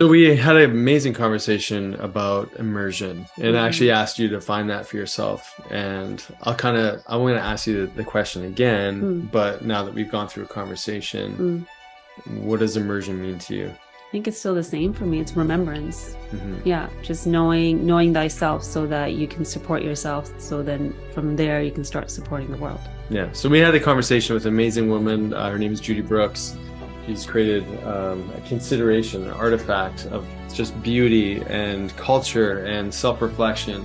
So we had an amazing conversation about immersion, and I Mhm. actually asked you to find that for yourself. And I want to ask you the question again, Mm, but now that we've gone through a conversation, mm. what does immersion mean to you? I think it's still the same for me. It's remembrance. Hmm. Yeah, just knowing thyself so that you can support yourself. So then from there you can start supporting the world. Yeah. So we had a conversation with an amazing woman. Her name is Judy Brooks. She's created a consideration, an artifact of just beauty and culture and self-reflection.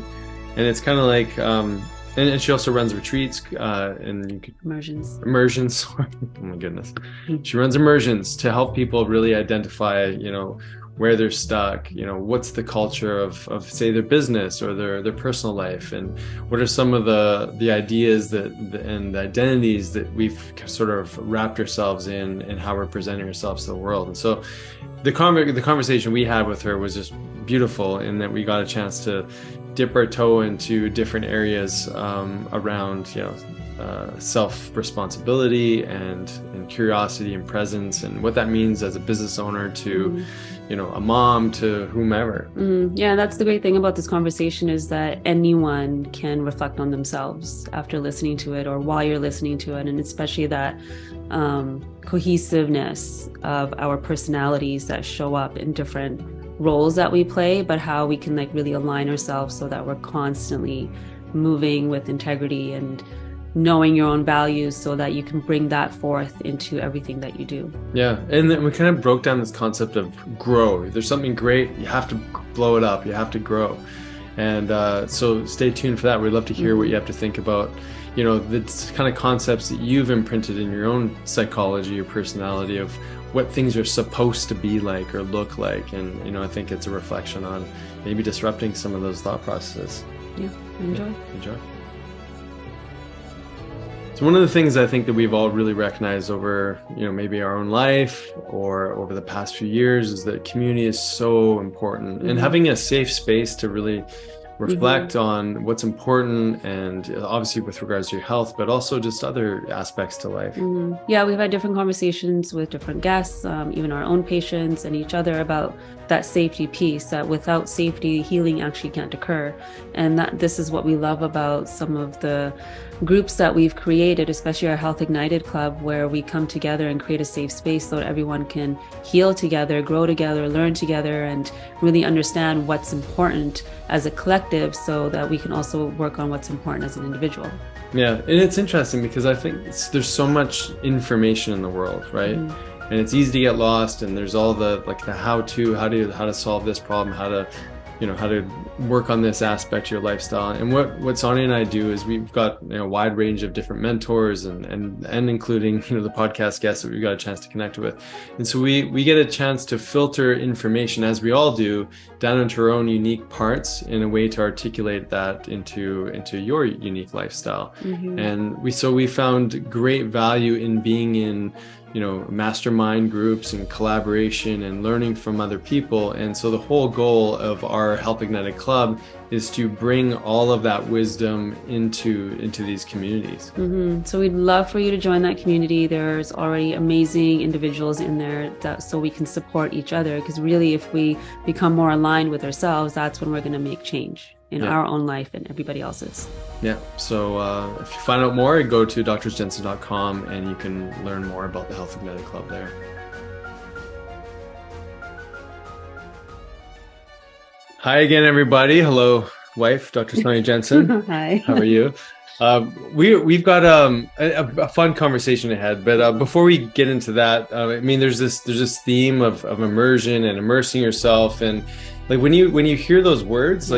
And it's kind of like, and she also runs retreats, and you could Immersions. immersions. Oh my goodness. Mm. She runs immersions to help people really identify, where they're stuck, what's the culture of say their business or their personal life, and what are some of the ideas and the identities that we've sort of wrapped ourselves in and how we're presenting ourselves to the world. And so the conversation we had with her was just beautiful in that we got a chance to dip our toe into different areas around self-responsibility and curiosity and presence, and what that means as a business owner to a mom, to whomever. Yeah, that's the great thing about this conversation is that anyone can reflect on themselves after listening to it or while you're listening to it, and especially that cohesiveness of our personalities that show up in different roles that we play, but how we can really align ourselves so that we're constantly moving with integrity and knowing your own values so that you can bring that forth into everything that you do. Yeah, and then we kind of broke down this concept of grow. If there's something great, you have to blow it up, you have to grow. And so stay tuned for that. We'd love to hear what you have to think about, the kind of concepts that you've imprinted in your own psychology or personality of what things are supposed to be like or look like. And, I think it's a reflection on maybe disrupting some of those thought processes. Yeah, enjoy. Enjoy. So one of the things I think that we've all really recognized over, maybe our own life or over the past few years is that community is so important, and having a safe space to really reflect on what's important, and obviously with regards to your health, but also just other aspects to life. Yeah, we've had different conversations with different guests, even our own patients and each other, about that safety piece, that without safety, healing actually can't occur. And that this is what we love about some of the groups that we've created, especially our Health Ignited Club, where we come together and create a safe space so that everyone can heal together, grow together, learn together, and really understand what's important as a collective so that we can also work on what's important as an individual. Yeah, and it's interesting because I think there's so much information in the world, right? And it's easy to get lost, and there's all the how to solve this problem, how to work on this aspect of your lifestyle. And what Sonia and I do is we've got a wide range of different mentors and including the podcast guests that we've got a chance to connect with. And so we get a chance to filter information, as we all do, down into our own unique parts in a way to articulate that into your unique lifestyle. And we found great value in being in mastermind groups and collaboration and learning from other people. And so the whole goal of our Health Ignited Club is to bring all of that wisdom into these communities. So we'd love for you to join that community. There's already amazing individuals in there so we can support each other, because really if we become more aligned with ourselves, that's when we're going to make change in our own life and everybody else's. Yeah. So if you find out more, go to drsjensen.com and you can learn more about the Health Ignited Club there. Hi again, everybody. Hello, wife, Dr. Sonia Jensen. Hi. How are you? We've got a fun conversation ahead, but before we get into that, there's this theme of immersion and immersing yourself, and when you hear those words,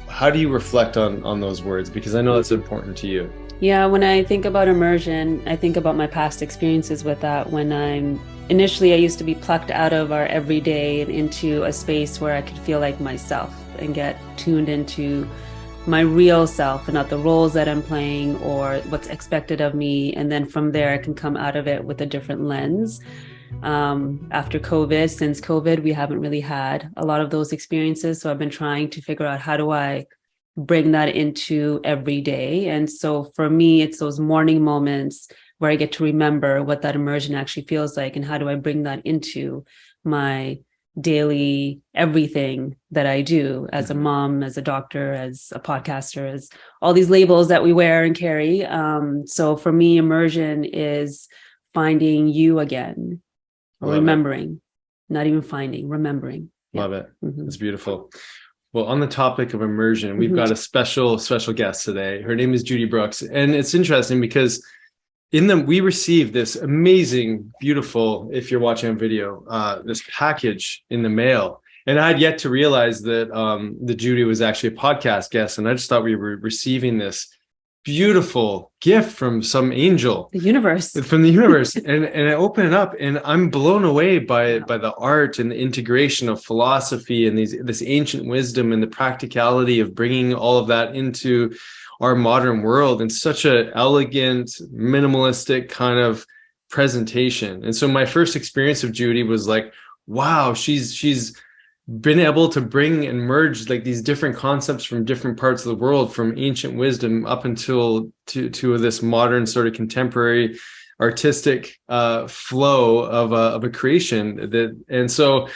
how do you reflect on those words? Because I know that's important to you. Yeah, when I think about immersion, I think about my past experiences with that. When initially I used to be plucked out of our everyday and into a space where I could feel like myself and get tuned into my real self and not the roles that I'm playing or what's expected of me. And then from there, I can come out of it with a different lens. After COVID, since COVID, we haven't really had a lot of those experiences. So I've been trying to figure out, how do I bring that into every day? And so for me, it's those morning moments where I get to remember what that immersion actually feels like, and how do I bring that into my daily everything that I do as a mom, as a doctor, as a podcaster, as all these labels that we wear and carry. So for me, immersion is finding you again, or remembering, not even finding, remembering. Love it. It's beautiful. Well, on the topic of immersion, we've got a special guest today. Her name is Judy Brooks. And it's interesting because we received this amazing, beautiful, if you're watching on video, this package in the mail. And I had yet to realize that Judy was actually a podcast guest. And I just thought we were receiving this beautiful gift from some angel, from the universe. and I open it up and I'm blown away by the art and the integration of philosophy and this ancient wisdom and the practicality of bringing all of that into our modern world in such a elegant, minimalistic kind of presentation. And so my first experience of Judy was like, wow, she's been able to bring and merge like these different concepts from different parts of the world, from ancient wisdom up until to this modern sort of contemporary artistic flow of a creation. And so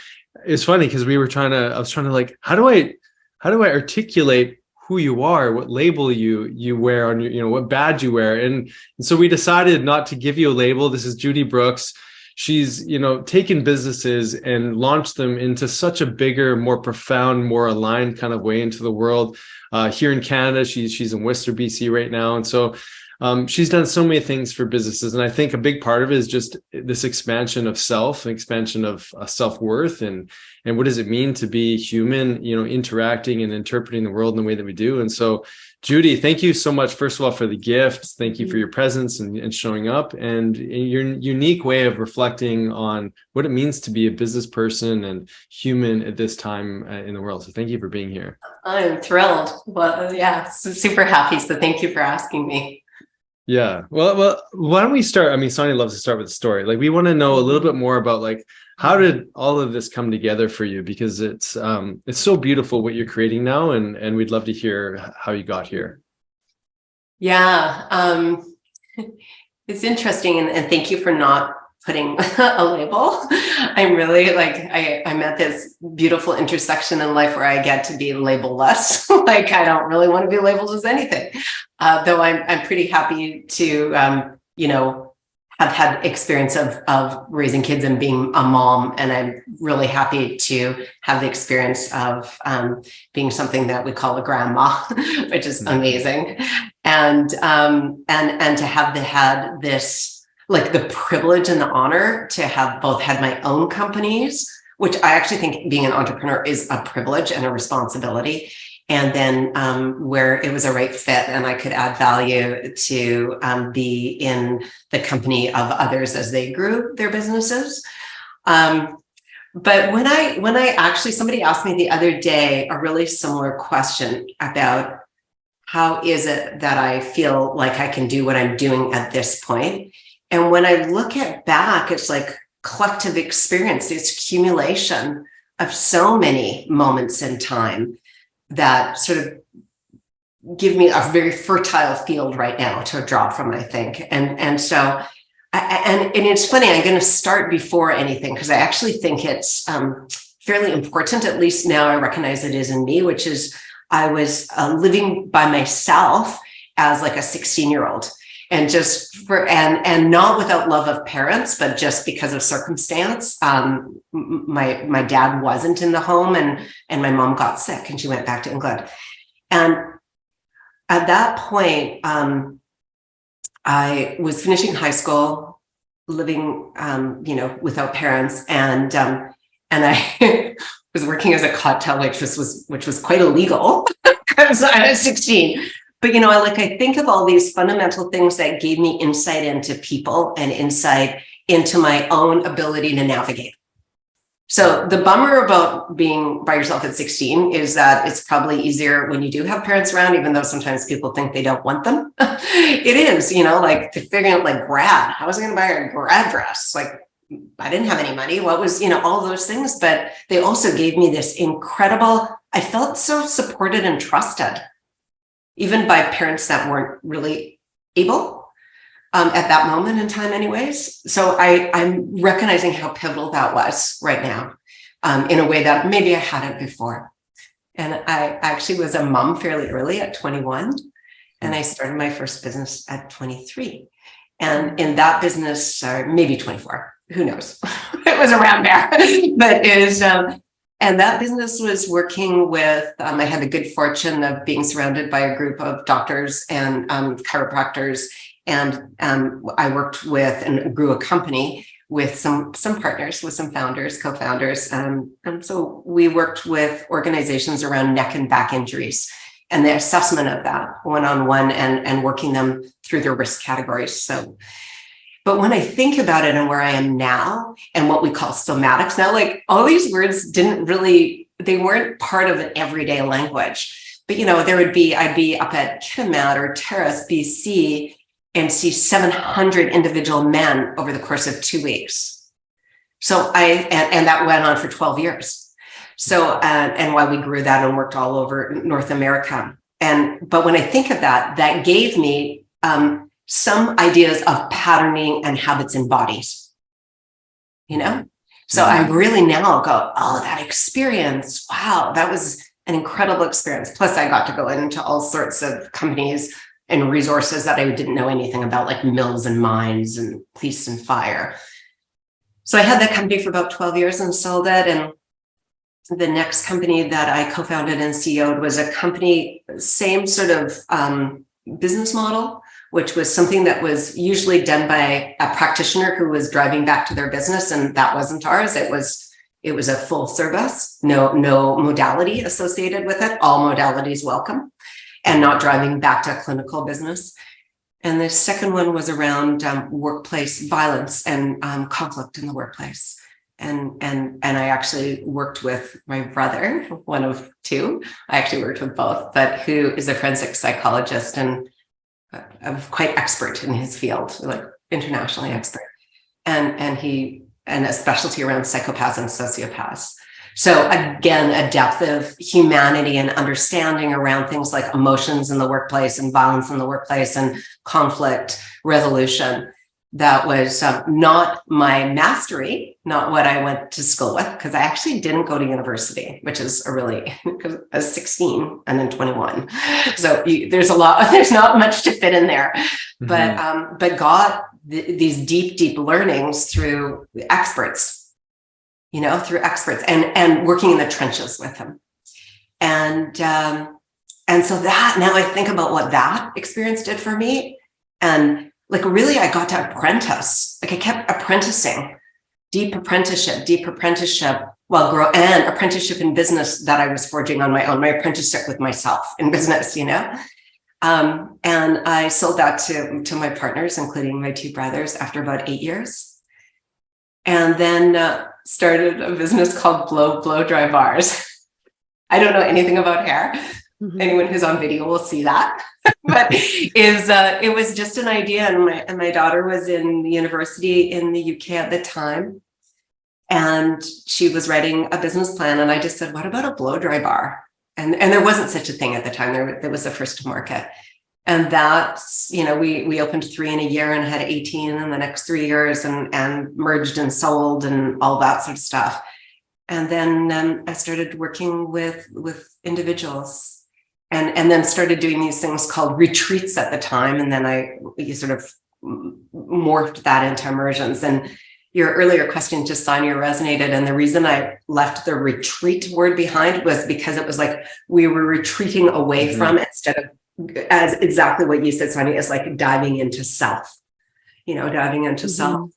it's funny because I was trying to like, how do I articulate who you are, what label you wear on your, what badge you wear. And so we decided not to give you a label. This is Judy Brooks. She's, taken businesses and launched them into such a bigger, more profound, more aligned kind of way into the world. Here in Canada, she's in Worcester, BC right now. And so she's done so many things for businesses. And I think a big part of it is just this expansion of self, expansion of self-worth, and what does it mean to be human, interacting and interpreting the world in the way that we do. And so Judy, thank you so much, first of all, for the gift. Thank you for your presence and showing up, and your unique way of reflecting on what it means to be a business person and human at this time in the world. So thank you for being here. I'm thrilled. Well, yeah, super happy. So thank you for asking me. Yeah. Well, why don't we start? I mean, Sonia loves to start with the story. Like, we want to know a little bit more about like, how did all of this come together for you? Because it's so beautiful what you're creating now, and we'd love to hear how you got here. Yeah, it's interesting, and thank you for not putting a label. I'm really I'm at this beautiful intersection in life where I get to be label-less. Like, I don't really want to be labeled as anything, though I'm pretty happy to have had experience of raising kids and being a mom, and I'm really happy to have the experience of being something that we call a grandma, which is amazing, and to have had this, like, the privilege and the honor to have both had my own companies, which I actually think being an entrepreneur is a privilege and a responsibility. And then where it was a right fit and I could add value to be in the company of others as they grew their businesses. But when I actually, somebody asked me the other day a really similar question about how is it that I feel like I can do what I'm doing at this point. And when I look back, it's like collective experience, this accumulation of so many moments in time that sort of give me a very fertile field right now to draw from, I think. And so, and it's funny, I'm going to start before anything, because I actually think it's fairly important, at least now I recognize it is in me, which is I was living by myself as like a 16-year-old. And and not without love of parents, but just because of circumstance. My dad wasn't in the home, and my mom got sick and she went back to England. And at that point, I was finishing high school, living, without parents, and I was working as a cocktail waitress, which was quite illegal because I was 16. But, I think of all these fundamental things that gave me insight into people and insight into my own ability to navigate. So the bummer about being by yourself at 16 is that it's probably easier when you do have parents around, even though sometimes people think they don't want them. It is, like figuring out like grad. How was I going to buy a grad dress? Like, I didn't have any money. What was, all those things. But they also gave me this incredible, I felt so supported and trusted, even by parents that weren't really able at that moment in time anyways. So I'm recognizing how pivotal that was right now. in a way that maybe I hadn't before. And I actually was a mom fairly early at 21, and I started my first business at 23. And in that business, maybe 24, who knows? It was around there, but and that business was working with, I had the good fortune of being surrounded by a group of doctors and chiropractors. And I worked with and grew a company with some partners, with some founders, co-founders. And so we worked with organizations around neck and back injuries and the assessment of that one-on-one and working them through their risk categories. So, but when I think about it and where I am now and what we call somatics now, like all these words they weren't part of an everyday language. But, I'd be up at Kitimat or Terrace, BC, and see 700 individual men over the course of 2 weeks. So and that went on for 12 years. So, and while we grew that and worked all over North America. But when I think of that, that gave me some ideas of patterning and habits in bodies, So I really now go, oh, that experience. Wow, that was an incredible experience. Plus I got to go into all sorts of companies and resources that I didn't know anything about, like mills and mines and police and fire. So I had that company for about 12 years and sold it. And the next company that I co-founded and CEO'd was a company, same sort of business model, which was something that was usually done by a practitioner who was driving back to their business. And that wasn't ours. It was a full service, no modality associated with it. All modalities welcome. And not driving back to a clinical business. And the second one was around workplace violence and conflict in the workplace. And I actually worked with my brother, one of two. I actually worked with both, but who is a forensic psychologist and quite expert in his field, like internationally expert. And a specialty around psychopaths and sociopaths. So again, a depth of humanity and understanding around things like emotions in the workplace and violence in the workplace and conflict resolution. That was not my mastery, not what I went to school with, because I actually didn't go to university, which is because I was 16 and then 21. So there's not much to fit in there, but got these deep learnings through experts. Through experts and working in the trenches with them. And so that now I think about what that experience did for me. And like, really, I got to apprentice, like I kept apprenticing, deep apprenticeship while and apprenticeship in business that I was forging on my own, my apprenticeship with myself in business, and I sold that to my partners, including my two brothers, after about 8 years. And then started a business called Blo Blow Dry Bars. I don't know anything about hair. Mm-hmm. Anyone who's on video will see that. But it was just an idea. And my daughter was in university in the UK at the time. And she was writing a business plan. And I just said, what about a blow dry bar? And there wasn't such a thing at the time. There was a first to market. And that's, we opened 3 in a year and had 18 in the next 3 years and merged and sold and all that sort of stuff. And then I started working with individuals and then started doing these things called retreats at the time. And then you sort of morphed that into immersions. And your earlier question, just Sonia, resonated. And the reason I left the retreat word behind was because it was like we were retreating away from instead of, as exactly what you said, Sonia, is like diving into self, self.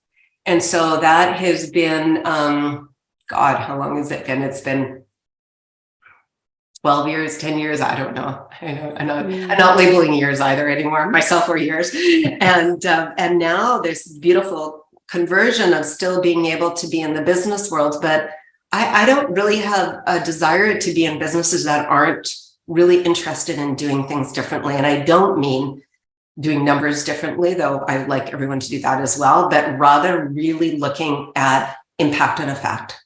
And so that has been, God, how long has it been? It's been 12 years, 10 years. I don't know. I'm not labeling years either anymore, myself or years. And now this beautiful conversion of still being able to be in the business world. But I don't really have a desire to be in businesses that aren't really interested in doing things differently. And I don't mean doing numbers differently, though I like everyone to do that as well, but rather really looking at impact and effect,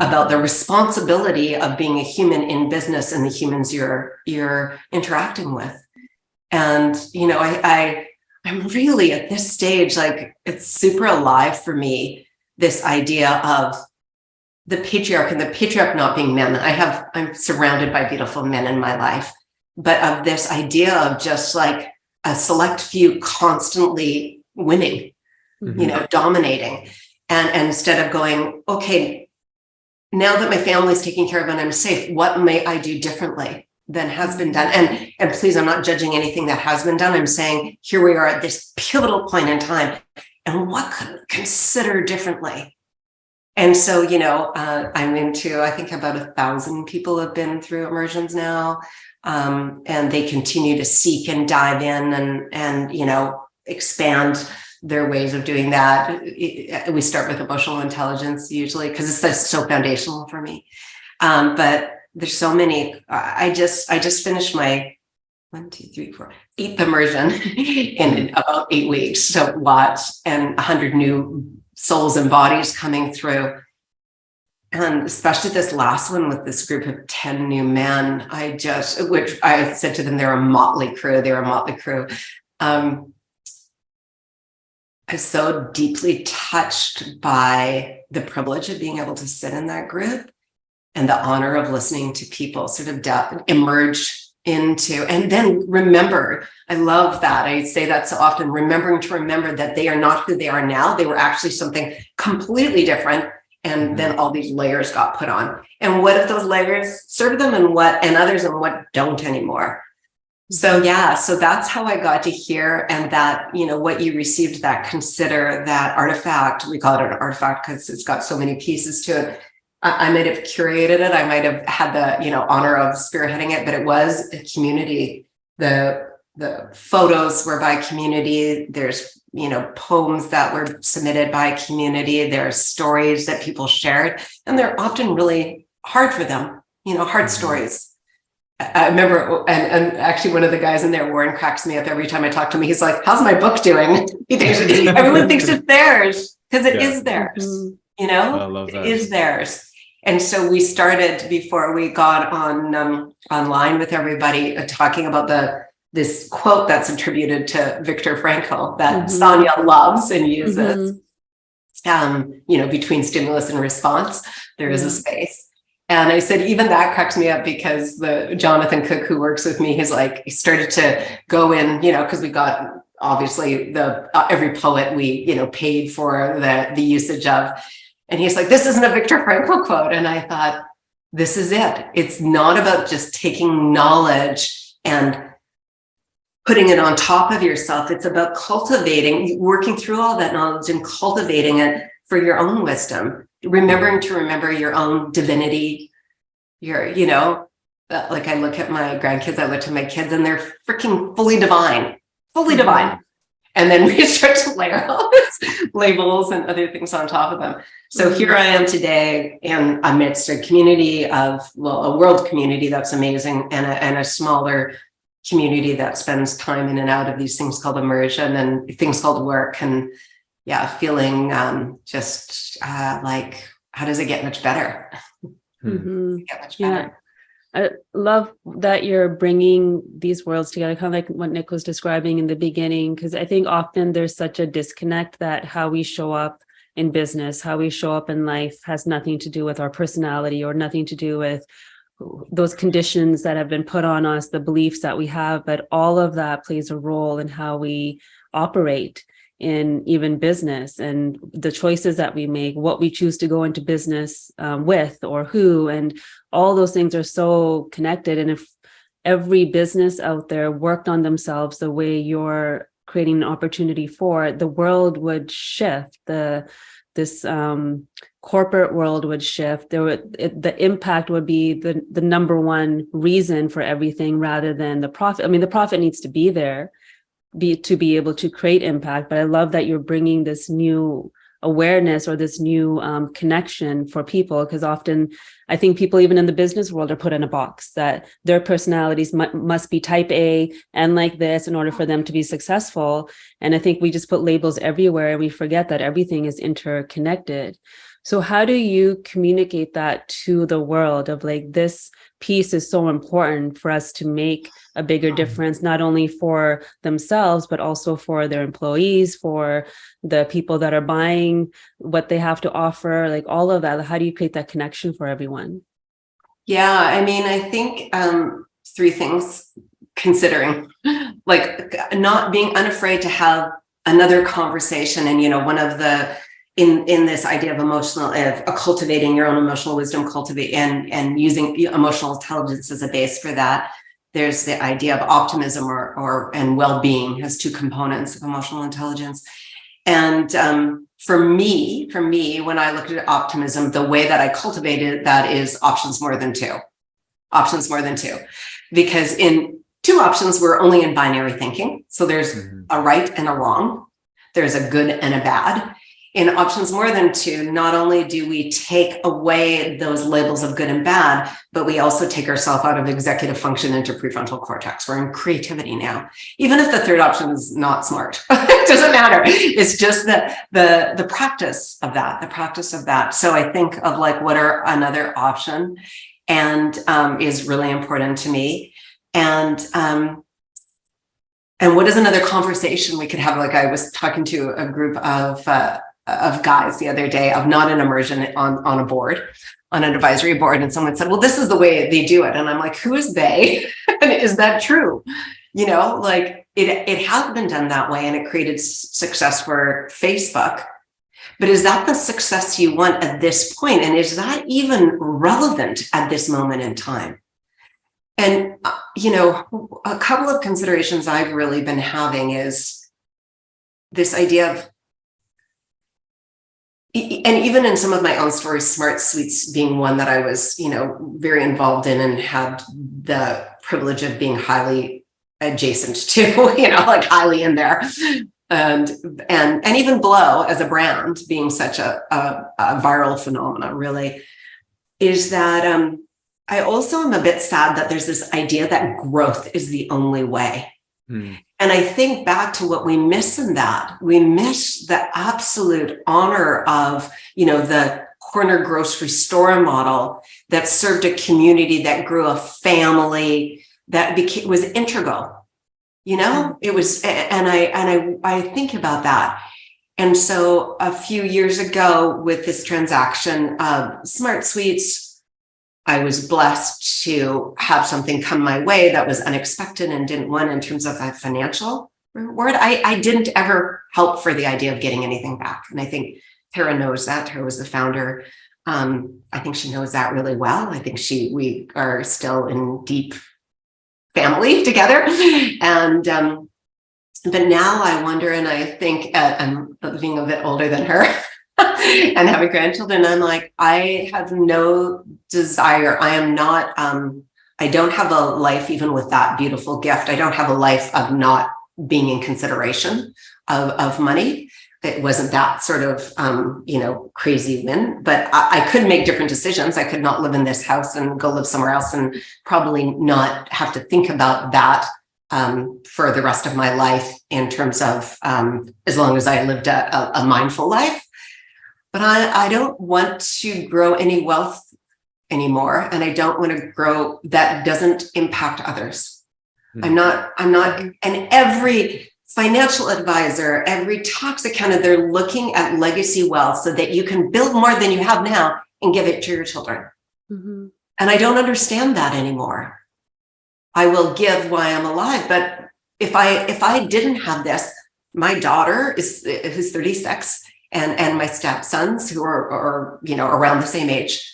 about the responsibility of being a human in business and the humans you're interacting with. And, I'm really at this stage, like it's super alive for me, this idea of the patriarch, and the patriarch not being men. I'm surrounded by beautiful men in my life, but of this idea of just like a select few constantly winning, dominating. And instead of going, okay, now that my family's taken care of and I'm safe, what may I do differently than has been done? And please, I'm not judging anything that has been done. I'm saying here we are at this pivotal point in time, and what could we consider differently? And so, I'm into, I think about 1,000 people have been through immersions now. And they continue to seek and dive in and expand their ways of doing that. We start with emotional intelligence usually because it's just so foundational for me. But there's so many. I just finished my 8th immersion in about 8 weeks. So lots, and 100 new souls and bodies coming through. And especially this last one with this group of 10 new men, which I said to them, they're a motley crew. I was so deeply touched by the privilege of being able to sit in that group and the honor of listening to people sort of emerge into, and then remember, I love that. I say that so often, remembering to remember that they are not who they are now. They were actually something completely different. And then all these layers got put on. And what if those layers serve them and others and what don't anymore? So that's how I got to hear, and that, what you received, that consider that artifact. We call it an artifact because it's got so many pieces to it. I might have curated it. I might have had the, honor of spearheading it, but it was a community. The photos were by community. There's, poems that were submitted by community. There's stories that people shared, and they're often really hard for them, hard stories. I remember, and actually one of the guys in there, Warren, cracks me up every time I talk to him. He's like, how's my book doing? Everyone thinks it's theirs because it is theirs, I love that. It is theirs. And so we started, before we got on online with everybody, talking about this quote that's attributed to Viktor Frankl that Sonia loves and uses. Between stimulus and response, there is a space. And I said, even that cracks me up, because the Jonathan Cook, who works with me, he started to go in, because we got, obviously, every poet we, paid for the usage of. And he's like, this isn't a Viktor Frankl quote. And I thought, this is it. It's not about just taking knowledge and putting it on top of yourself. It's about working through all that knowledge and cultivating it for your own wisdom, remembering to remember your own divinity. Like I look at my grandkids, I look to my kids, and they're freaking fully divine. And then we start to layer all these labels and other things on top of them. So here I am today amidst a community a world community that's amazing, and a smaller community that spends time in and out of these things called immersion and things called work, and feeling like, how does it get much better? Get much better. I love that you're bringing these worlds together, kind of like what Nick was describing in the beginning, because I think often there's such a disconnect that how we show up in business, how we show up in life has nothing to do with our personality, or nothing to do with those conditions that have been put on us, the beliefs that we have, but all of that plays a role in how we operate in even business, and the choices that we make, what we choose to go into business with, or who, and all those things are so connected. And if every business out there worked on themselves the way you're creating an opportunity for, the world would shift. This corporate world would shift. The impact would be the number one reason for everything, rather than the profit. I mean, the profit needs to be there to be able to create impact. But I love that you're bringing this new awareness, or this new connection for people, because often I think people even in the business world are put in a box that their personalities must be type A and like this in order for them to be successful. And I think we just put labels everywhere, and we forget that everything is interconnected. So how do you communicate that to the world of like, this piece is so important for us to make a bigger difference, not only for themselves, but also for their employees, for the people that are buying what they have to offer, like all of that? How do you create that connection for everyone? Yeah, I mean, I think three things considering, like not being unafraid to have another conversation. And, one of the, in this idea of cultivating your own emotional wisdom, and using emotional intelligence as a base for that, there's the idea of optimism and well-being as two components of emotional intelligence. And for me, when I look at optimism, the way that I cultivated that is options more than two, because in two options, we're only in binary thinking. So there's a right and a wrong. There's a good and a bad. In options more than two, not only do we take away those labels of good and bad, but we also take ourselves out of executive function into prefrontal cortex. We're in creativity now. Even if the third option is not smart, it doesn't matter. It's just the practice of that. So I think of like, what are another option, and is really important to me. And what is another conversation we could have? Like, I was talking to a group of guys the other day, of not an immersion on a board, on an advisory board. And someone said, well, this is the way they do it. And I'm like, who is they? And is that true? Like it has been done that way, and it created success for Facebook. But is that the success you want at this point? And is that even relevant at this moment in time? And, a couple of considerations I've really been having is this idea of, and even in some of my own stories, smart suites being one that I was, very involved in and had the privilege of being highly adjacent to, like highly in there. And even Blo as a brand being such a viral phenomenon, really, is that I also am a bit sad that there's this idea that growth is the only way. And I think back to what we miss in that. We miss the absolute honor of, the corner grocery store model that served a community, that grew a family, that was integral. It was, and I think about that. And so a few years ago, with this transaction of Smart Suites, I was blessed to have something come my way that was unexpected and didn't want in terms of a financial reward. I didn't ever help for the idea of getting anything back. And I think Tara knows that. Tara was the founder. I think she knows that really well. I think we are still in deep family together. And but now I wonder, and I think I'm being a bit older than her and having grandchildren, I'm like, I have no desire. I am not, I don't have a life, even with that beautiful gift. I don't have a life of not being in consideration of money. It wasn't that sort of, crazy win, but I could make different decisions. I could not live in this house and go live somewhere else, and probably not have to think about that for the rest of my life, in terms of as long as I lived a mindful life. But I don't want to grow any wealth anymore, and I don't want to grow that doesn't impact others. I'm not, and every financial advisor, every tax accountant, they're looking at legacy wealth so that you can build more than you have now and give it to your children. And I don't understand that anymore. I will give while I'm alive, but if I didn't have this, my daughter who's 36, and my stepsons who are around the same age,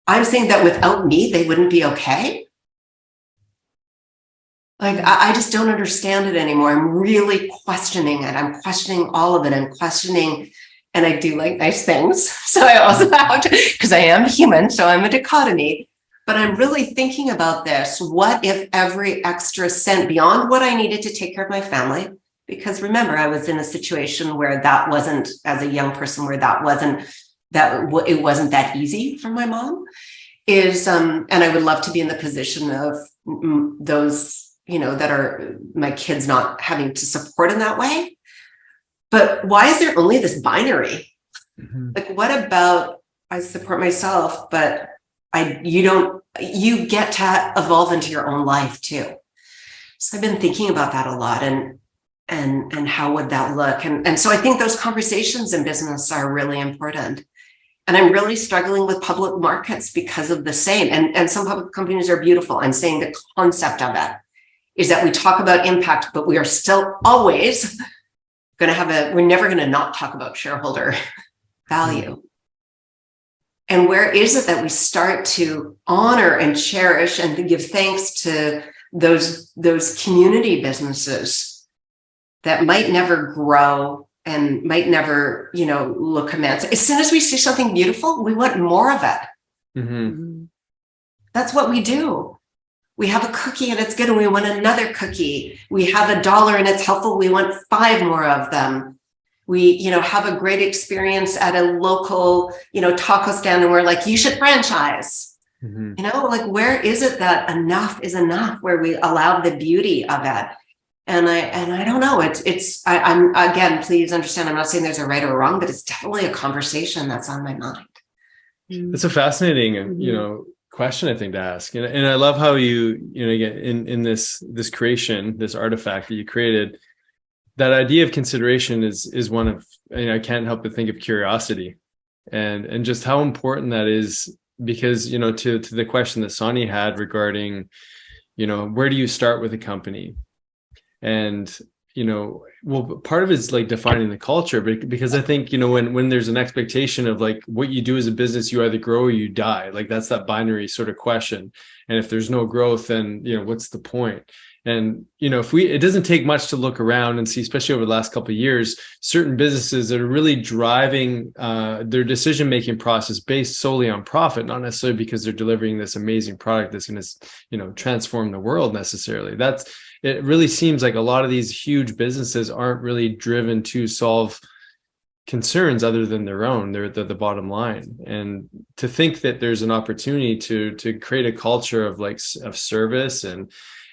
I'm saying that without me, they wouldn't be okay. Like, I just don't understand it anymore. I'm really questioning it. I'm questioning all of it. I'm questioning, and I do like nice things. So I also have to, because I am human, so I'm a dichotomy. But I'm really thinking about this. What if every extra cent beyond what I needed to take care of my family? Because remember, I was in a situation where that wasn't, as a young person, where it wasn't that easy for my mom. And I would love to be in the position of those, that are my kids not having to support in that way. But why is there only this binary? Like, what about, I support myself, but you get to evolve into your own life too. So I've been thinking about that a lot, and how would that look? And so I think those conversations in business are really important. And I'm really struggling with public markets because of the same. And some public companies are beautiful. I'm saying the concept of it is that we talk about impact, but we are still always going to we're never going to not talk about shareholder value. And where is it that we start to honor and cherish and to give thanks to those community businesses that might never grow and might never, look immense? As soon as we see something beautiful, we want more of it. Mm-hmm. That's what we do. We have a cookie and it's good and we want another cookie. We have $1 and it's helpful. We want 5 more of them. We, have a great experience at a local, taco stand, and we're like, you should franchise. Mm-hmm. Like, where is it that enough is enough, where we allow the beauty of it? And I don't know. I'm again, please understand, I'm not saying there's a right or wrong, but it's definitely a conversation that's on my mind. It's a fascinating, question, I think, to ask. And I love how again, in this creation, this artifact that you created, that idea of consideration is one of, I can't help but think of curiosity and just how important that is, because, to the question that Sonny had regarding, where do you start with a company? And, part of it is like defining the culture, but because I think, when there's an expectation of like what you do as a business, you either grow or you die. Like that's that binary sort of question. And if there's no growth, then, what's the point? And, it doesn't take much to look around and see, especially over the last couple of years, certain businesses that are really driving their decision-making process based solely on profit, not necessarily because they're delivering this amazing product that's going to, transform the world necessarily. It really seems like a lot of these huge businesses aren't really driven to solve concerns other than their own. They're the bottom line. And to think that there's an opportunity to create a culture of service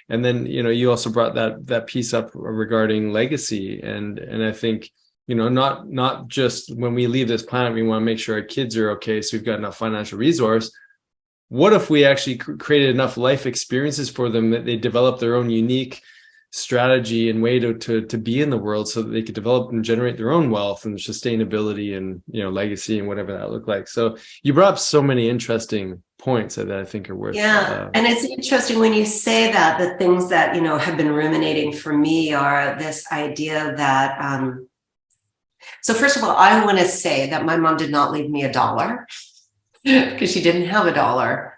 and then, you also brought that piece up regarding legacy. And I think, not just when we leave this planet, we want to make sure our kids are okay, so we've got enough financial resource. What if we actually created enough life experiences for them that they develop their own unique strategy and way to be in the world, so that they could develop and generate their own wealth and sustainability and, legacy and whatever that looked like. So you brought up so many interesting points that I think are worth. Yeah. And it's interesting when you say that, the things that, have been ruminating for me are this idea that, so first of all, I want to say that my mom did not leave me $1 because she didn't have $1.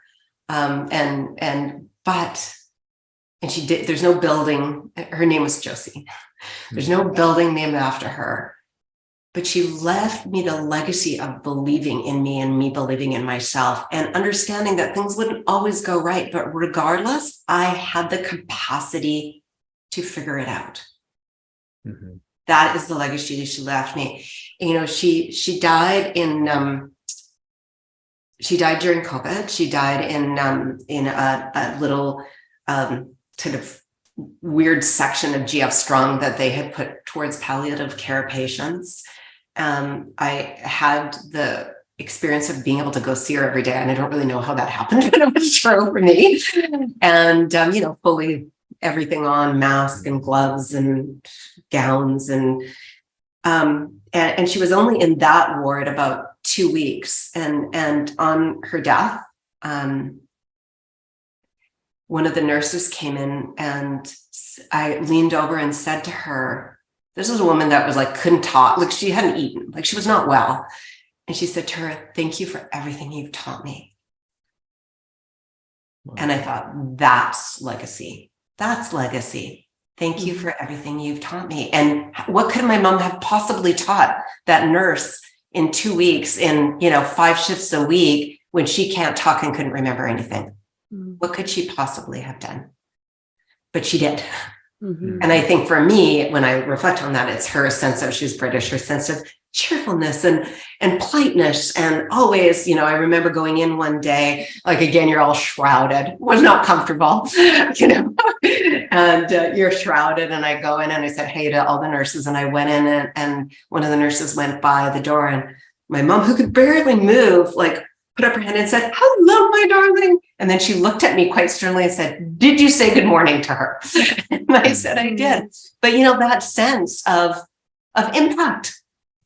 And she did, there's no building. Her name was Josie. There's no building named after her, but she left me the legacy of believing in me and me believing in myself and understanding that things wouldn't always go right. But regardless, I had the capacity to figure it out. Mm-hmm. That is the legacy she left me. She died she died during COVID. She died in a little, kind of weird section of GF Strong that they had put towards palliative care patients. I had the experience of being able to go see her every day, and I don't really know how that happened, but it was true for me. And, fully everything on, mask and gloves and gowns. And she was only in that ward about 2 weeks. And on her death, one of the nurses came in, and I leaned over and said to her, this was a woman that was like, couldn't talk, like she hadn't eaten, like she was not well. And she said to her, thank you for everything you've taught me. Wow. And I thought, that's legacy. That's legacy. Thank you for everything you've taught me. And what could my mom have possibly taught that nurse in 2 weeks, in 5 shifts a week, when she can't talk and couldn't remember anything? What could she possibly have done? But she did. Mm-hmm. And I think for me, when I reflect on that, it's her sense of, she's British, her sense of cheerfulness and politeness. And always, I remember going in one day, like, again, you're all shrouded, was not comfortable, and you're shrouded. And I go in and I said, hey, to all the nurses. And I went in and one of the nurses went by the door and my mom, who could barely move, like put up her hand and said, "Hello, my darling." And then she looked at me quite sternly and said, "Did you say good morning to her?" And I said, "I did." But that sense of impact,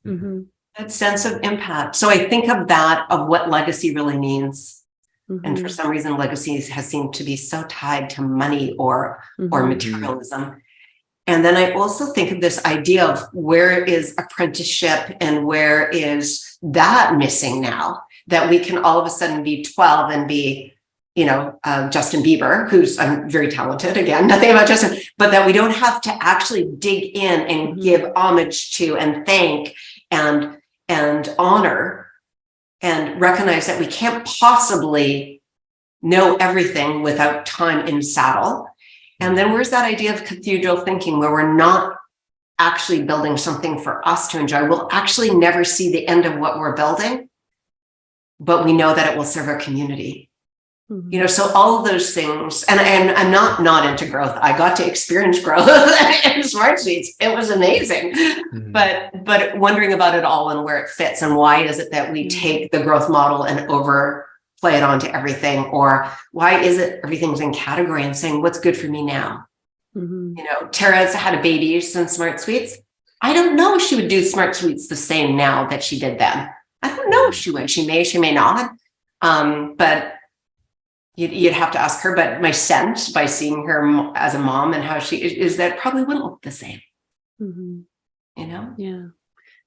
that sense of impact. So I think of that, of what legacy really means. And for some reason, legacy has seemed to be so tied to money or materialism. And then I also think of this idea of where is apprenticeship and where is that missing now, that we can all of a sudden be 12 and be, Justin Bieber, who's very talented, again, nothing about Justin, but that we don't have to actually dig in and give homage to and thank and honor and recognize that we can't possibly know everything without time in saddle. And then where's that idea of cathedral thinking, where we're not actually building something for us to enjoy? We'll actually never see the end of what we're building, but we know that it will serve our community. So all of those things, and I'm not into growth. I got to experience growth in Smart Suites. It was amazing, but wondering about it all and where it fits, and why is it that we take the growth model and overplay it onto everything, or why is it everything's in category and saying what's good for me now? Tara's had a baby since Smart Suites. I don't know if she would do Smart Suites the same now that she did then. I don't know if she would. She may not. But you'd have to ask her. But my sense, by seeing her as a mom and how she is, that it probably wouldn't look the same.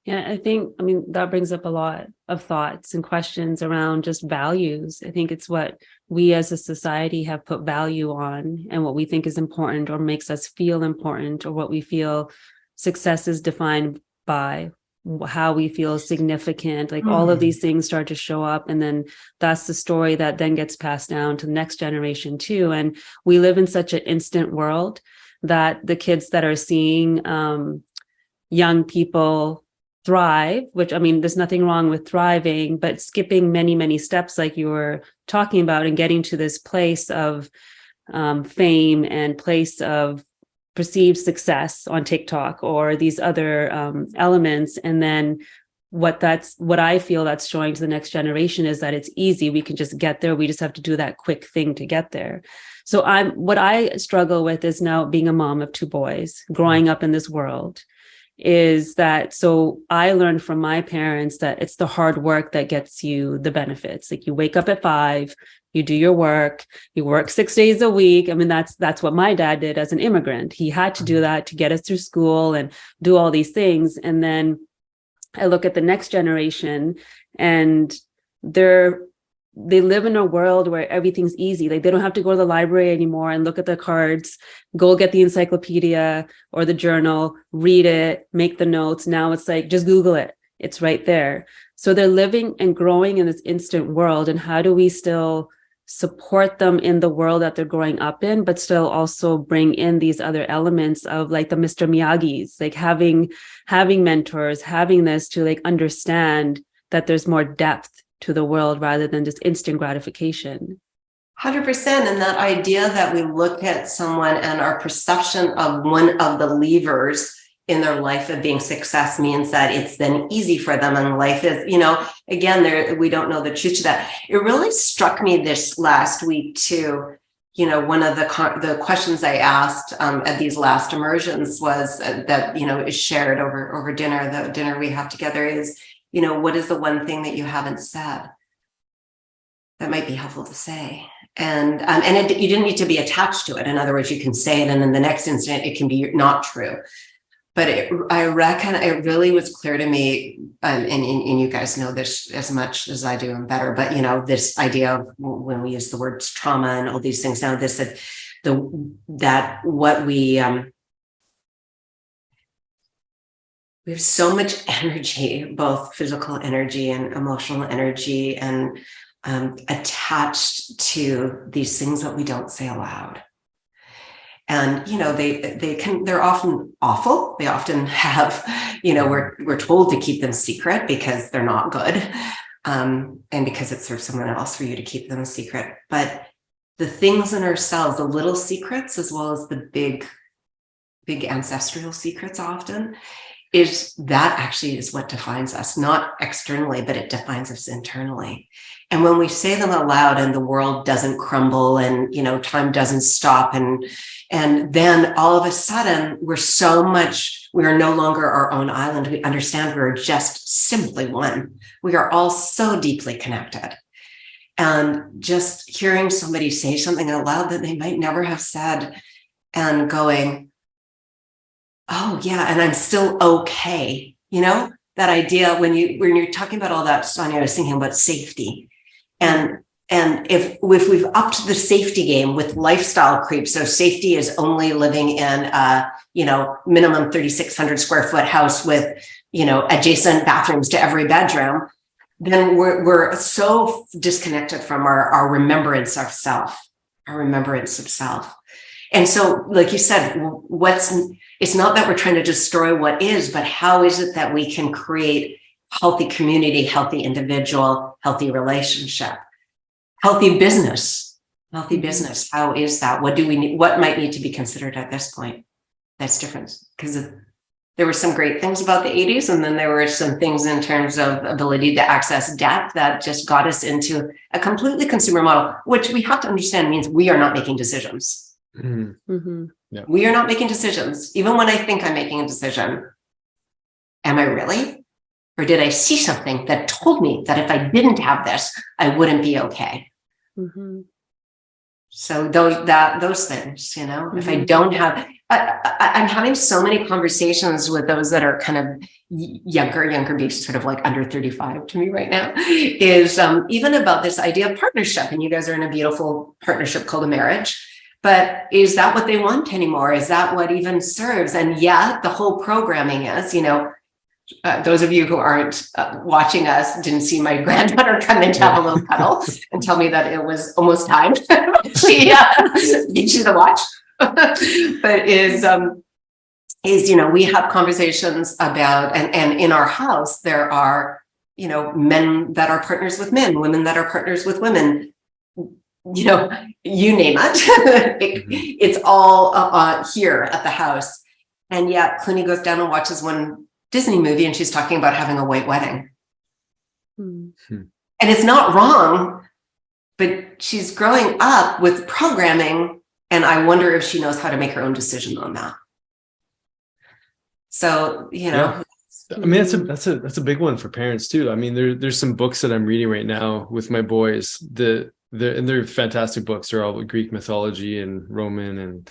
Yeah, I think, that brings up a lot of thoughts and questions around just values. I think it's what we as a society have put value on, and what we think is important or makes us feel important, or what we feel success is defined by, how we feel significant. Like all of these things start to show up, and then that's the story that then gets passed down to the next generation too. And we live in such an instant world that the kids that are seeing young people thrive, which there's nothing wrong with thriving, but skipping many, many steps like you were talking about, and getting to this place of fame and place of perceived success on TikTok or these other elements. And then what I feel that's showing to the next generation is that it's easy. We can just get there. We just have to do that quick thing to get there. So what I struggle with is now being a mom of two boys, growing up in this world, is that, so I learned from my parents that it's the hard work that gets you the benefits. Like you wake up at 5, you do your work, you work 6 days a week. That's what my dad did as an immigrant. He had to do that to get us through school and do all these things. And then I look at the next generation, and they live in a world where everything's easy. Like they don't have to go to the library anymore and look at the cards, go get the encyclopedia or the journal, read it, make the notes. Now it's like, just Google it. It's right there. So they're living and growing in this instant world. And how do we still support them in the world that they're growing up in, but still also bring in these other elements of like the Mr. Miyagi's, like having mentors, having this to like understand that there's more depth to the world rather than just instant gratification. 100%. And that idea that we look at someone and our perception of one of the levers in their life of being success means that it's then easy for them, and life is, again, we don't know the truth to that. It really struck me this last week too. One of the questions I asked at these last immersions was that, is shared over dinner. The dinner we have together is, what is the one thing that you haven't said that might be helpful to say? And you didn't need to be attached to it. In other words, you can say it, and in the next instant, it can be not true. But I reckon it really was clear to me, and you guys know this as much as I do and better, but this idea of when we use the words trauma and all these things now, that what we have so much energy, both physical energy and emotional energy, and attached to these things that we don't say aloud. And, they're often awful. They often have, we're told to keep them secret because they're not good. And because it serves someone else for you to keep them secret. But the things in ourselves, the little secrets, as well as the big ancestral secrets often, is that actually is what defines us, not externally, but it defines us internally. And when we say them aloud and the world doesn't crumble and, time doesn't stop, and then all of a sudden we are no longer our own island. We understand we're just simply one. We are all so deeply connected. And just hearing somebody say something out loud that they might never have said and going, oh yeah, and I'm still okay. That idea when you're talking about all that, Sonia, I was thinking about safety. And if we've upped the safety game with lifestyle creep, so safety is only living in a, minimum 3,600 square foot house with, adjacent bathrooms to every bedroom, then we're so disconnected from our remembrance of self, And so, like you said, it's not that we're trying to destroy what is, but how is it that we can create healthy community, healthy individual, healthy relationship, healthy business? How is that? What do we need? What might need to be considered at this point? That's different, because there were some great things about the 80s, and then there were some things in terms of ability to access debt that just got us into a completely consumer model, which we have to understand means we are not making decisions. Mm-hmm. Yeah. We are not making decisions. Even when I think I'm making a decision, am I really? Or did I see something that told me that if I didn't have this, I wouldn't be okay? Mm-hmm. So those things, if I don't have, I'm having so many conversations with those that are kind of younger being sort of like under 35 to me right now, is even about this idea of partnership. And you guys are in a beautiful partnership called a marriage. But is that what they want anymore? Is that what even serves? And yeah, the whole programming is, those of you who aren't watching us didn't see my granddaughter come in to have a little cuddle and tell me that it was almost time. She needs you to watch. But we have conversations about, and in our house, there are, men that are partners with men, women that are partners with women. You name it. It's all here at the house. And yet Clooney goes down and watches one Disney movie and she's talking about having a white wedding. Mm-hmm. And it's not wrong, but she's growing up with programming, and I wonder if she knows how to make her own decision on that. So, Yeah. I mean, that's a big one for parents too. I mean, there's some books that I'm reading right now with my boys. They're fantastic books. They're all Greek mythology and Roman and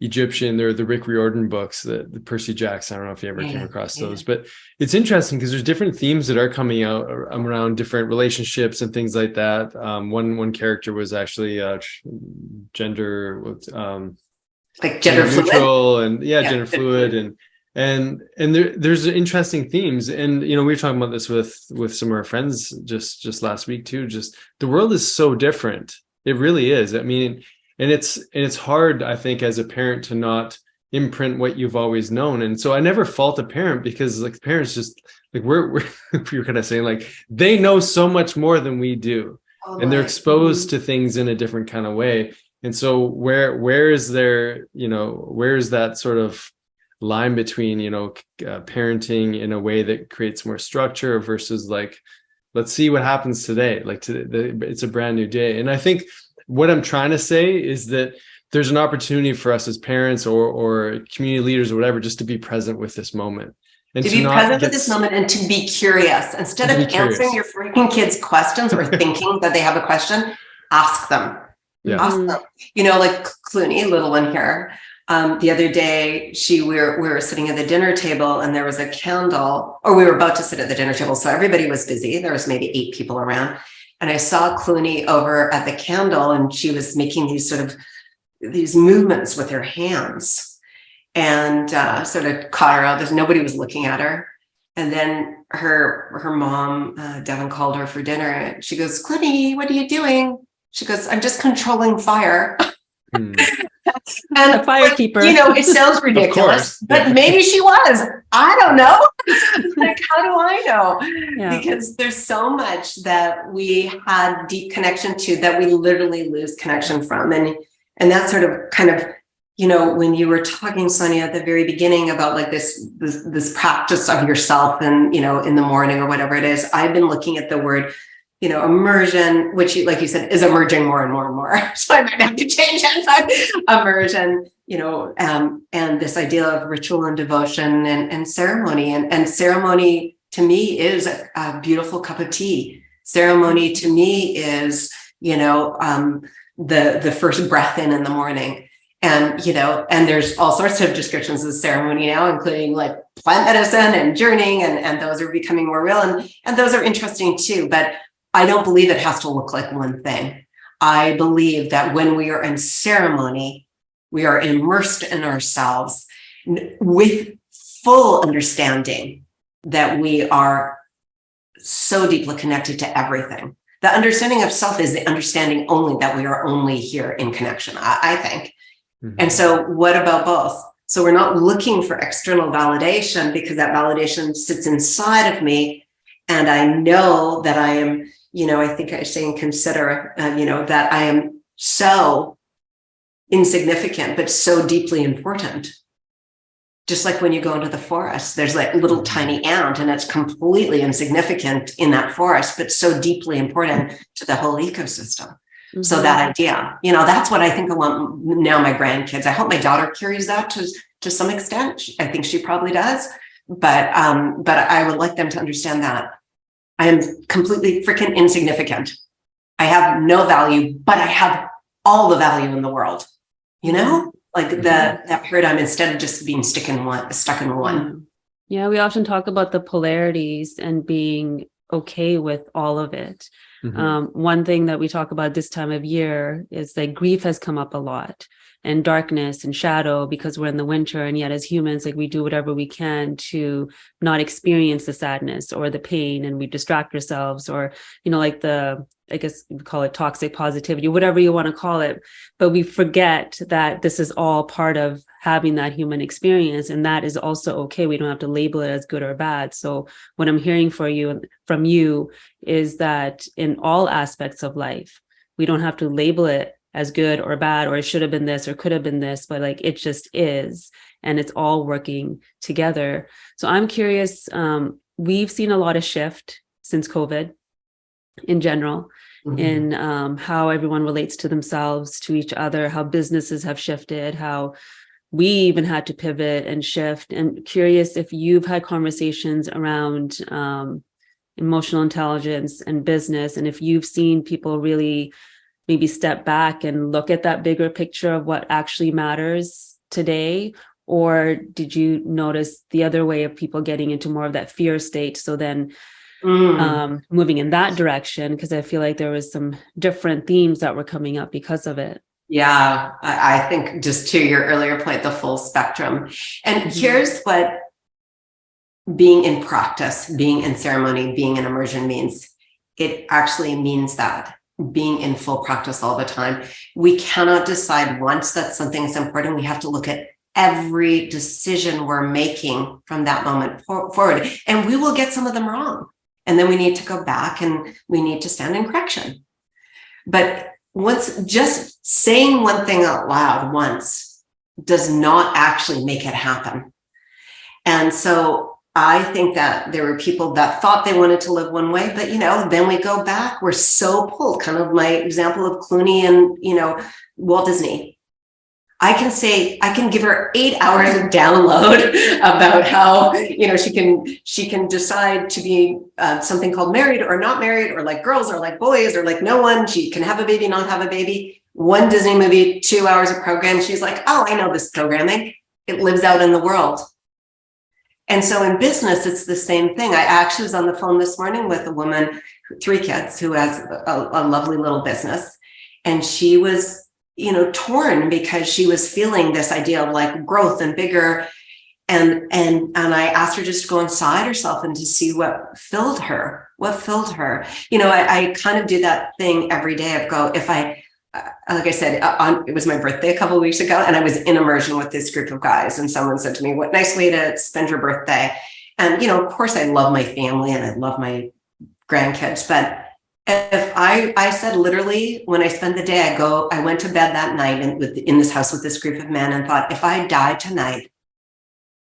Egyptian. They're the Rick Riordan books, the Percy Jackson. I don't know if you ever came across those, but it's interesting because there's different themes that are coming out around different relationships and things like that. One character was actually gender, like gender neutral, fluid, and gender fluid, and there's interesting themes. And we were talking about this with some of our friends just last week too. Just the world is so different. It really is. I mean, and it's hard, I think, as a parent to not imprint what you've always known. And so I never fault a parent, because like parents just like we're kind of saying like they know so much more than we do, and they're exposed to things in a different kind of way. And so where is there, where is that sort of line between, parenting in a way that creates more structure versus like, let's see what happens today. Like it's a brand new day. And I think what I'm trying to say is that there's an opportunity for us as parents or community leaders or whatever, just to be present with this moment. And to be present with this moment and to be curious. Instead of answering your freaking kids' questions or thinking that they have a question, ask them. Yeah. Ask them. Like Clooney, little one here. The other day, we were sitting at the dinner table and there was a candle, or we were about to sit at the dinner table. So everybody was busy. There was maybe 8 people around. And I saw Clooney over at the candle, and she was making these movements with her hands, and sort of caught her out. Nobody was looking at her. And then her mom, Devin, called her for dinner. And she goes, "Clooney, what are you doing?" She goes, "I'm just controlling fire." And a firekeeper. It sounds ridiculous, but maybe she was. I don't know. Like, how do I know? Yeah. Because there's so much that we had deep connection to that we literally lose connection from. And that sort of kind of when you were talking, Sonia, at the very beginning about like this practice of yourself and, in the morning or whatever it is, I've been looking at the word, immersion, which like you said, is emerging more and more and more. So I might have to change it, but immersion, and this idea of ritual and devotion and ceremony. And ceremony to me is a beautiful cup of tea. Ceremony to me is, the first breath in the morning. And, and there's all sorts of descriptions of ceremony now, including like plant medicine and journeying, and those are becoming more real. And those are interesting too, but I don't believe it has to look like one thing. I believe that when we are in ceremony, we are immersed in ourselves with full understanding that we are so deeply connected to everything. The understanding of self is the understanding only that we are only here in connection, I think. Mm-hmm. And so what about both? So we're not looking for external validation because that validation sits inside of me. And I know that I am, I think I say and consider, that I am so insignificant, but so deeply important. Just like when you go into the forest, there's like little tiny ant and it's completely insignificant in that forest, but so deeply important to the whole ecosystem. Mm-hmm. So that idea, that's what I think I want now my grandkids. I hope my daughter carries that to some extent. I think she probably does, but I would like them to understand that I am completely freaking insignificant. I have no value, but I have all the value in the world, like that paradigm, instead of just being stuck in the one. Yeah. We often talk about the polarities and being okay with all of it. Mm-hmm. One thing that we talk about this time of year is that grief has come up a lot, and darkness and shadow, because we're in the winter. And yet as humans, like we do whatever we can to not experience the sadness or the pain, and we distract ourselves, or, like I guess we call it toxic positivity, whatever you want to call it. But we forget that this is all part of having that human experience. And that is also okay. We don't have to label it as good or bad. So what I'm hearing from you is that in all aspects of life, we don't have to label it as good or bad, or it should have been this or could have been this, but like it just is. And it's all working together. So I'm curious, we've seen a lot of shift since COVID in general, mm-hmm. in how everyone relates to themselves, to each other, how businesses have shifted, how we even had to pivot and shift. And curious if you've had conversations around emotional intelligence and business, and if you've seen people really maybe step back and look at that bigger picture of what actually matters today, or did you notice the other way of people getting into more of that fear state? So then moving in that direction, because I feel like there was some different themes that were coming up because of it. Yeah, I think just to your earlier point, the full spectrum. And mm-hmm. here's what being in practice, being in ceremony, being in immersion means. It actually means that being in full practice all the time. We cannot decide once that something is important. We have to look at every decision we're making from that moment forward. And we will get some of them wrong. And then we need to go back and we need to stand in correction. But just saying one thing out loud once does not actually make it happen. And so I think that there were people that thought they wanted to live one way, but, then we go back, we're so pulled, kind of my example of Clooney and, Walt Disney. I can give her 8 hours of download about how, she can decide to be something called married or not married, or like girls or like boys or like no one. She can have a baby, not have a baby. One Disney movie, 2 hours of program. She's like, oh, I know this programming. It lives out in the world. And so in business, it's the same thing. I actually was on the phone this morning with a woman, 3 kids, who has a lovely little business. And she was, torn because she was feeling this idea of like growth and bigger. And I asked her just to go inside herself and to see what filled her. I kind of do that thing every day of like I said, it was my birthday a couple of weeks ago, and I was in immersion with this group of guys, and someone said to me, what nice way to spend your birthday. And, of course I love my family and I love my grandkids, but if I said literally, when I spend the day, I went to bed that night in this house with this group of men and thought, if I died tonight,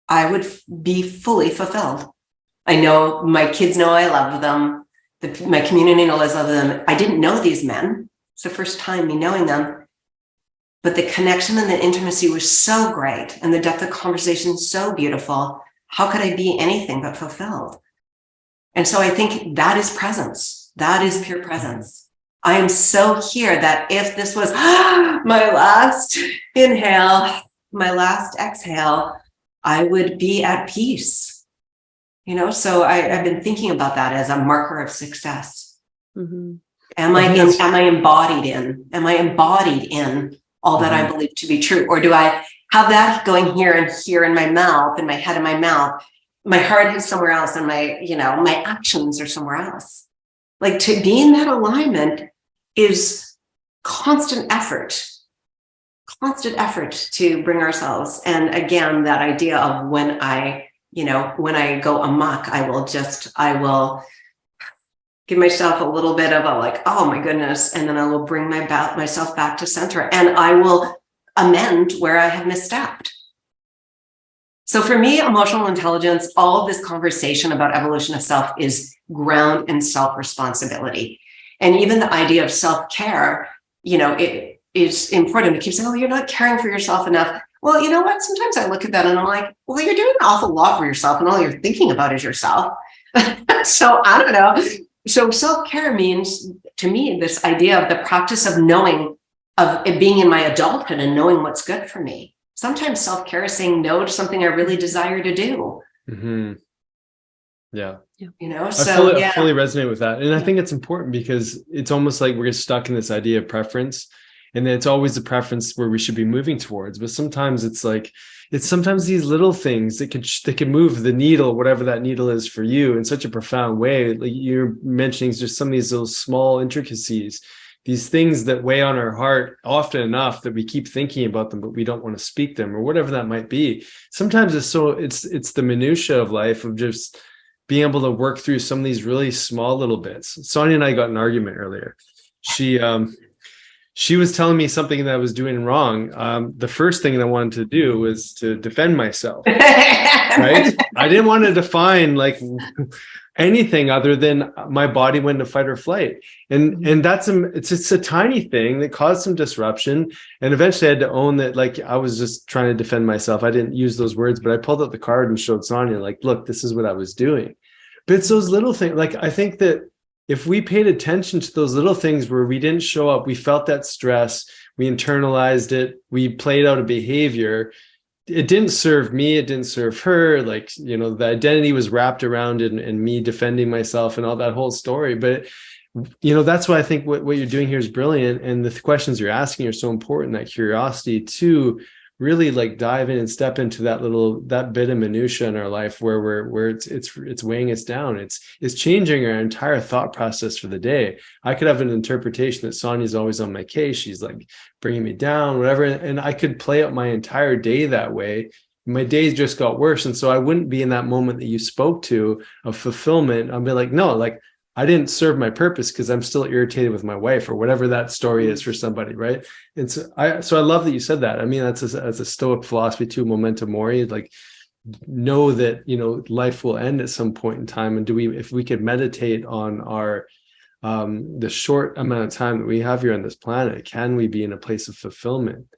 I would be fully fulfilled. I know my kids know I love them. My community knows I love them. I didn't know these men. It's the first time me knowing them. But the connection and the intimacy was so great, and the depth of conversation so beautiful. How could I be anything but fulfilled? And so I think that is presence. That is pure presence. I am so here that if this was my last inhale, my last exhale, I would be at peace. So I've been thinking about that as a marker of success. Mm-hmm. Am I embodied in all that I believe to be true? Or do I have that going here and here in my mouth, in my head and my mouth? My heart is somewhere else, and my actions are somewhere else. Like, to be in that alignment is constant effort to bring ourselves. And again, that idea of when I go amok, I will give myself a little bit of a like, oh my goodness. And then I will bring myself back to center, and I will amend where I have misstepped. So for me, emotional intelligence, all of this conversation about evolution of self is ground in self-responsibility. And even the idea of self-care, it is important to keep saying, oh, you're not caring for yourself enough. Well, you know what? Sometimes I look at that and I'm like, well, you're doing an awful lot for yourself, and all you're thinking about is yourself. So I don't know. So self-care means, to me, this idea of the practice of knowing, of it being in my adulthood and knowing what's good for me. Sometimes self-care is saying no to something I really desire to do. Mm-hmm. Yeah. I fully resonate with that. And I think it's important because it's almost like we're stuck in this idea of preference. And it's always the preference where we should be moving towards. But sometimes it's sometimes these little things that could move the needle, whatever that needle is for you, in such a profound way. Like you're mentioning, just some of these little small intricacies, these things that weigh on our heart often enough that we keep thinking about them, but we don't want to speak them, or whatever that might be. Sometimes it's the minutia of life, of just being able to work through some of these really small little bits. Sonia and I got an argument earlier. She was telling me something that I was doing wrong. The first thing that I wanted to do was to defend myself, right? I didn't want to define like anything other than my body went into fight or flight. And it's a tiny thing that caused some disruption. And eventually I had to own that, like, I was just trying to defend myself. I didn't use those words, but I pulled out the card and showed Sonia, like, look, this is what I was doing. But it's those little things. Like, I think that if we paid attention to those little things where we didn't show up, we felt that stress, we internalized it, we played out a behavior, it didn't serve me, it didn't serve her. Like, the identity was wrapped around it and me defending myself and all that whole story. But, that's why I think what you're doing here is brilliant. And the questions you're asking are so important, that curiosity to really like dive in and step into that bit of minutia in our life where it's weighing us down. It's changing our entire thought process for the day. I could have an interpretation that Sonia's always on my case. She's like bringing me down, whatever. And I could play out my entire day that way. My days just got worse. And so I wouldn't be in that moment that you spoke to of fulfillment. I'd be like, no, like, I didn't serve my purpose because I'm still irritated with my wife, or whatever that story is for somebody, right? And so I love that you said that. I mean, that's a Stoic philosophy too, memento mori, like, know that, life will end at some point in time. And if we could meditate on our, the short amount of time that we have here on this planet, can we be in a place of fulfillment?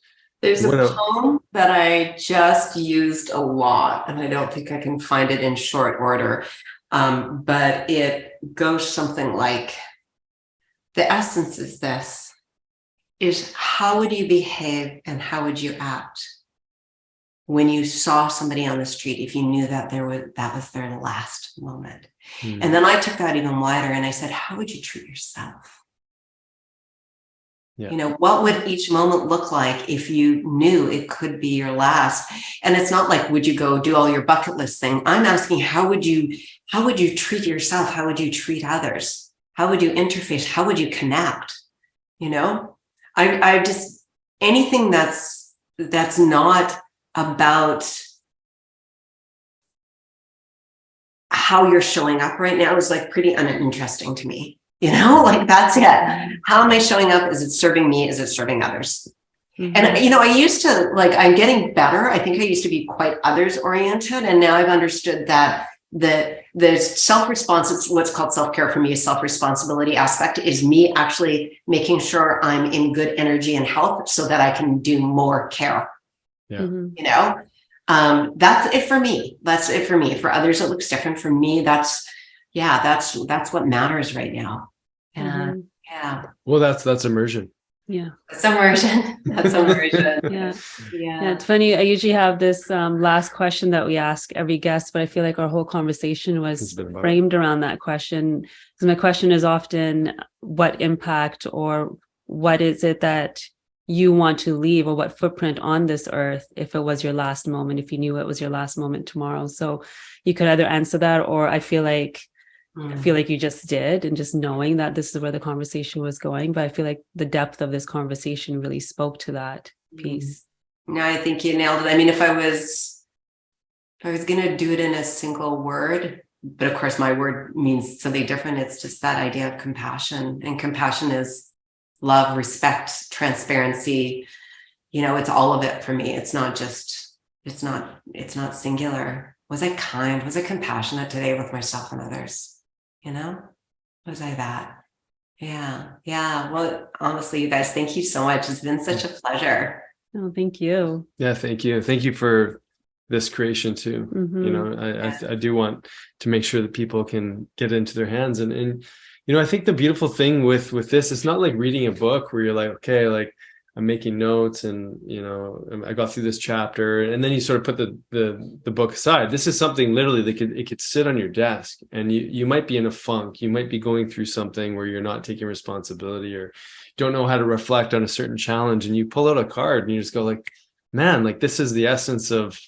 There's a poem that I just used a lot, and I don't think I can find it in short order. But it goes something like, the essence is this, is how would you behave and how would you act when you saw somebody on the street, if you knew that that was their last moment? And then I took that even wider and I said, how would you treat yourself? Yeah. What would each moment look like if you knew it could be your last? And it's not like, would you go do all your bucket list thing? I'm asking, how would you treat yourself? How would you treat others? How would you interface? How would you connect? I just, anything that's not about how you're showing up right now is like pretty uninteresting to me. Like that's it. How am I showing up? Is it serving me? Is it serving others? And, I used to I'm getting better. I think I used to be quite others oriented. And now I've understood that the self-response, it's what's called self-care for me, self-responsibility aspect is me actually making sure I'm in good energy and health so that I can do more care. Yeah. That's it for me. That's it for me. For others, it looks different. For me, that's what matters right now. And Well, that's immersion. Yeah. That's immersion. That's immersion. Yeah. It's funny. I usually have this last question that we ask every guest, but I feel like our whole conversation was framed around that question. Because my question is often, what impact or what is it that you want to leave, or what footprint on this earth if it was your last moment, if you knew it was your last moment tomorrow? So you could either answer that, or I feel like you just did, and just knowing that this is where the conversation was going. But I feel like the depth of this conversation really spoke to that piece. No, I think you nailed it. I mean, if I was going to do it in a single word, but of course my word means something different. It's just that idea of compassion, and compassion is love, respect, transparency. It's all of it for me. It's not singular. Was I kind? Was I compassionate today with myself and others? Was I that? Yeah. Well, honestly, you guys, thank you so much. It's been such a pleasure. Oh, thank you. Yeah, thank you. Thank you for this creation too. I do want to make sure that people can get into their hands. And I think the beautiful thing with this, it's not like reading a book where you're like, okay, like I'm making notes and, I got through this chapter, and then you sort of put the book aside. This is something literally that it could sit on your desk, and you might be in a funk. You might be going through something where you're not taking responsibility or don't know how to reflect on a certain challenge. And you pull out a card and you just go like, man, like this is the essence of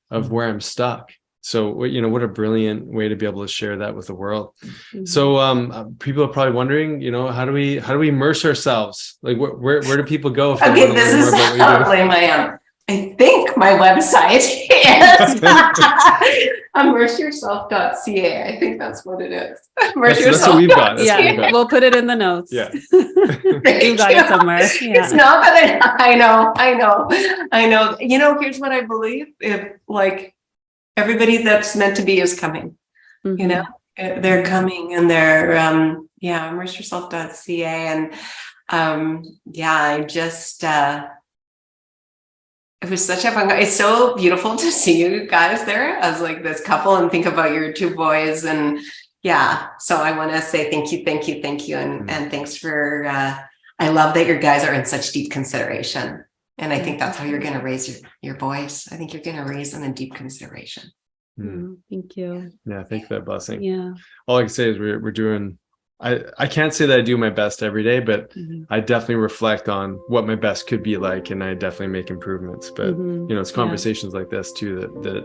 where I'm stuck. So, what a brilliant way to be able to share that with the world. So, people are probably wondering, how do we immerse ourselves? Like, where do people go? If Okay, this is how lame I am. I think my website is immerseyourself.ca. I think that's what it is. That's what we've got. We'll put it in the notes. Yeah. You got it somewhere. Yeah. It's not that I know. Here's what I believe. If everybody that's meant to be is coming, they're coming, and they're immerseyourself.ca. And I just it was such a fun. It's so beautiful to see you guys there as like this couple, and think about your two boys. And so I want to say thank you, and thanks for. I love that your guys are in such deep consideration. And I think that's how you're going to raise your boys. I think you're going to raise them in deep consideration. Thank you. Yeah, thank you for that blessing. Yeah. All I can say is we're doing. I can't say that I do my best every day, but I definitely reflect on what my best could be like, and I definitely make improvements. But it's conversations like this too that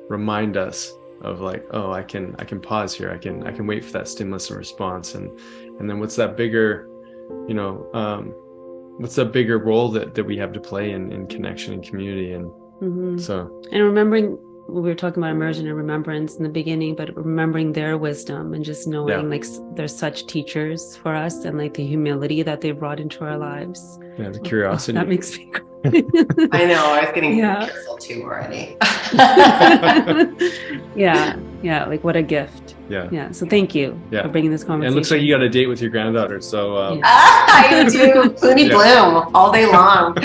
remind us of like, oh, I can pause here. I can wait for that stimulus and response, and then what's that bigger, what's the bigger role that we have to play in connection and community. And so, and remembering, we were talking about immersion and remembrance in the beginning, but remembering their wisdom and just knowing like they're such teachers for us, and like the humility that they brought into our lives. Yeah, the curiosity. That makes me cry. I know, I was getting careful too already. Yeah, like what a gift. Yeah. So thank you for bringing this conversation. And it looks like you got a date with your granddaughter. So I do. Clooney Bloom all day long.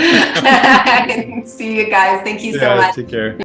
See you guys. Thank you so much. Take care.